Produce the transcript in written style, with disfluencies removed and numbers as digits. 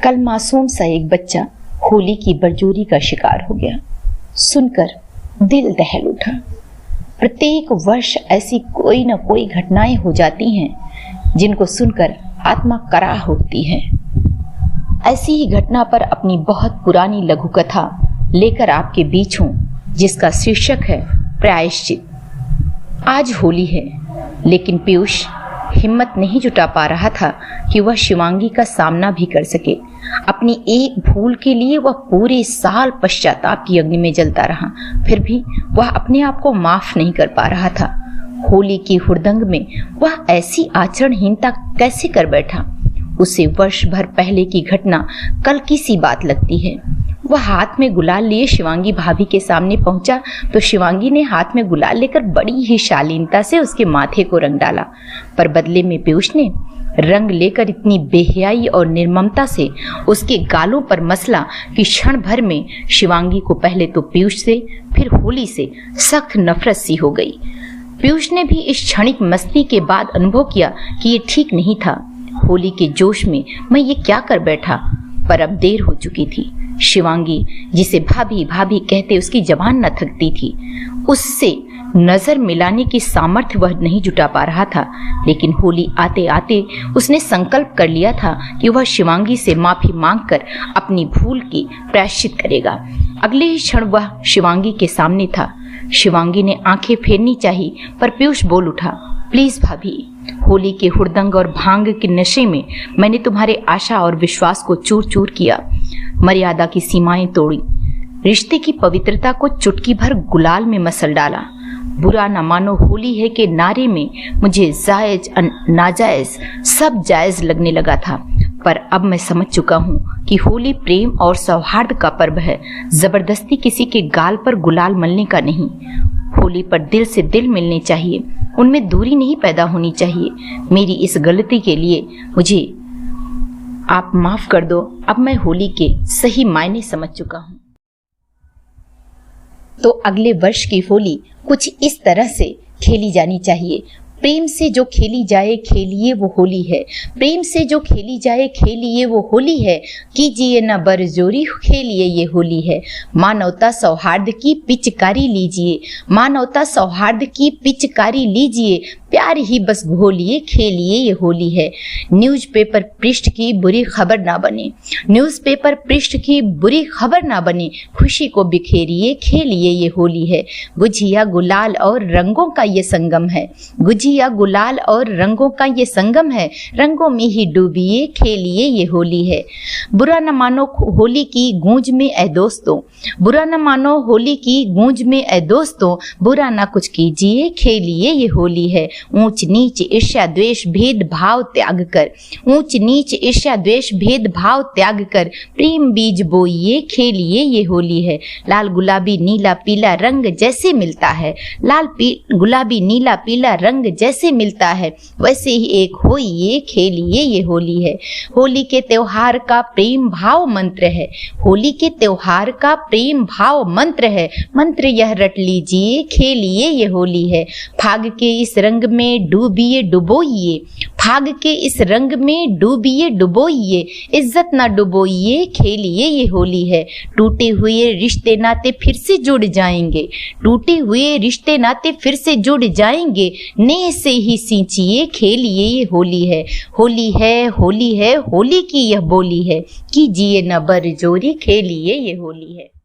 कल मासूम सा एक बच्चा होली की बरजोरी का शिकार हो गया। सुनकर दिल दहल उठा। प्रत्येक वर्ष ऐसी कोई न कोई घटनाएं हो जाती हैं जिनको सुनकर आत्मा कराह उठती है। ऐसी ही घटना पर अपनी बहुत पुरानी लघु कथा लेकर आपके बीच हूं, जिसका शीर्षक है प्रायश्चित। आज होली है, लेकिन पीयूष हिम्मत नहीं जुटा पा रहा था कि वह शिवांगी का सामना भी कर सके। अपनी एक भूल के लिए वह पूरे साल पश्चाताप की अग्नि में जलता रहा, फिर भी वह अपने आप को माफ नहीं कर पा रहा था। होली की हुड़दंग में वह ऐसी आचरणहीनता कैसे कर बैठा। उसे वर्ष भर पहले की घटना कल की सी बात लगती है। वह हाथ में गुलाल लिए शिवांगी भाभी के सामने पहुंचा तो शिवांगी ने हाथ में गुलाल लेकर बड़ी ही शालीनता से उसके माथे को रंग डाला, पर बदले में पीयूष ने रंग लेकर इतनी बेहयाई और निर्ममता से उसके गालों पर मसला कि क्षण भर में शिवांगी को पहले तो पीयूष से फिर होली से सख्त नफरत सी हो गई। पीयूष ने भी इस क्षणिक मस्ती के बाद अनुभव किया कि ये ठीक नहीं था। होली के जोश में मैं ये क्या कर बैठा, पर अब देर हो चुकी थी। शिवांगी, जिसे भाभी भाभी कहते उसकी जबान न थकती थी, उससे नजर मिलाने की सामर्थ्य वह नहीं जुटा पा रहा था। लेकिन होली आते आते उसने संकल्प कर लिया था कि वह शिवांगी से माफी मांगकर अपनी भूल की प्रायश्चित करेगा। अगले ही क्षण वह शिवांगी के सामने था। शिवांगी ने आंखें फेरनी चाही, पर पीयूष बोल उठा, प्लीज भाभी, होली के हुड़दंग और भांग के नशे में मैंने तुम्हारे आशा और विश्वास को चूर चूर किया, मर्यादा की सीमाएं तोड़ी, रिश्ते की पवित्रता को चुटकी भर गुलाल में मसल डाला। बुरा न मानो होली है के नारे में मुझे जायज नाजायज सब जायज लगने लगा था, पर अब मैं समझ चुका हूँ कि होली प्रेम और सौहार्द का पर्व है, जबरदस्ती किसी के गाल पर गुलाल मलने का नहीं। होली पर दिल से दिल मिलने चाहिए, उनमें दूरी नहीं पैदा होनी चाहिए। मेरी इस गलती के लिए मुझे आप माफ कर दो। अब मैं होली के सही मायने समझ चुका हूँ। तो अगले वर्ष की होली कुछ इस तरह से खेली जानी चाहिए। प्रेम से जो खेली जाए खेलिए वो होली है, प्रेम से जो खेली जाए खेलिए वो होली है, कीजिए न बरजोरी खेलिए ये होली है। मानवता सौहार्द की पिचकारी लीजिए, मानवता सौहार्द की पिचकारी लीजिए, प्यार ही बस घोलिए खेलिए ये होली है। न्यूज़पेपर पृष्ठ की बुरी खबर ना बने, न्यूज़पेपर पृष्ठ की बुरी खबर ना बने, खुशी को बिखेरिए खेलिए ये होली है। गुझिया गुलाल और रंगों का ये संगम है, गुझिया गुलाल और रंगों का ये संगम है, रंगों में ही डूबिए खेलिए ये होली है। बुरा न मानो होली की गूंज में ऐ दोस्तों, बुरा न मानो होली की गूंज में ऐ दोस्तों, बुरा ना कुछ कीजिए खेलिए ये होली है। ऊंच नीच ईर्ष्या द्वेष भेद भाव त्याग कर, ऊंच नीच ईर्ष्या द्वेष भेद भाव त्याग कर, प्रेम बीज बोइए खेलिए ये होली है। लाल गुलाबी नीला पीला रंग जैसे मिलता है, लाल गुलाबी नीला पीला रंग जैसे मिलता है, वैसे ही एक होइए खेलिए ये होली है। होली के त्योहार का प्रेम भाव मंत्र है, होली के त्योहार का प्रेम भाव मंत्र है, मंत्र यह रट लीजिए खेलिए ये होली है। फाग के इस रंग में डूबिए डुबोइए, फाग के इस रंग में डूबिए डुबोइए, इज्जत ना डुबोइए खेलिए ये होली है। टूटे हुए रिश्ते नाते फिर से जुड़ जाएंगे, टूटे हुए रिश्ते नाते फिर से जुड़ जाएंगे, नेह से ही सींचिए खेलिए ये होली है। होली है होली है होली की यह बोली है, कीजिए न बरजोरी खेलिए ये होली है।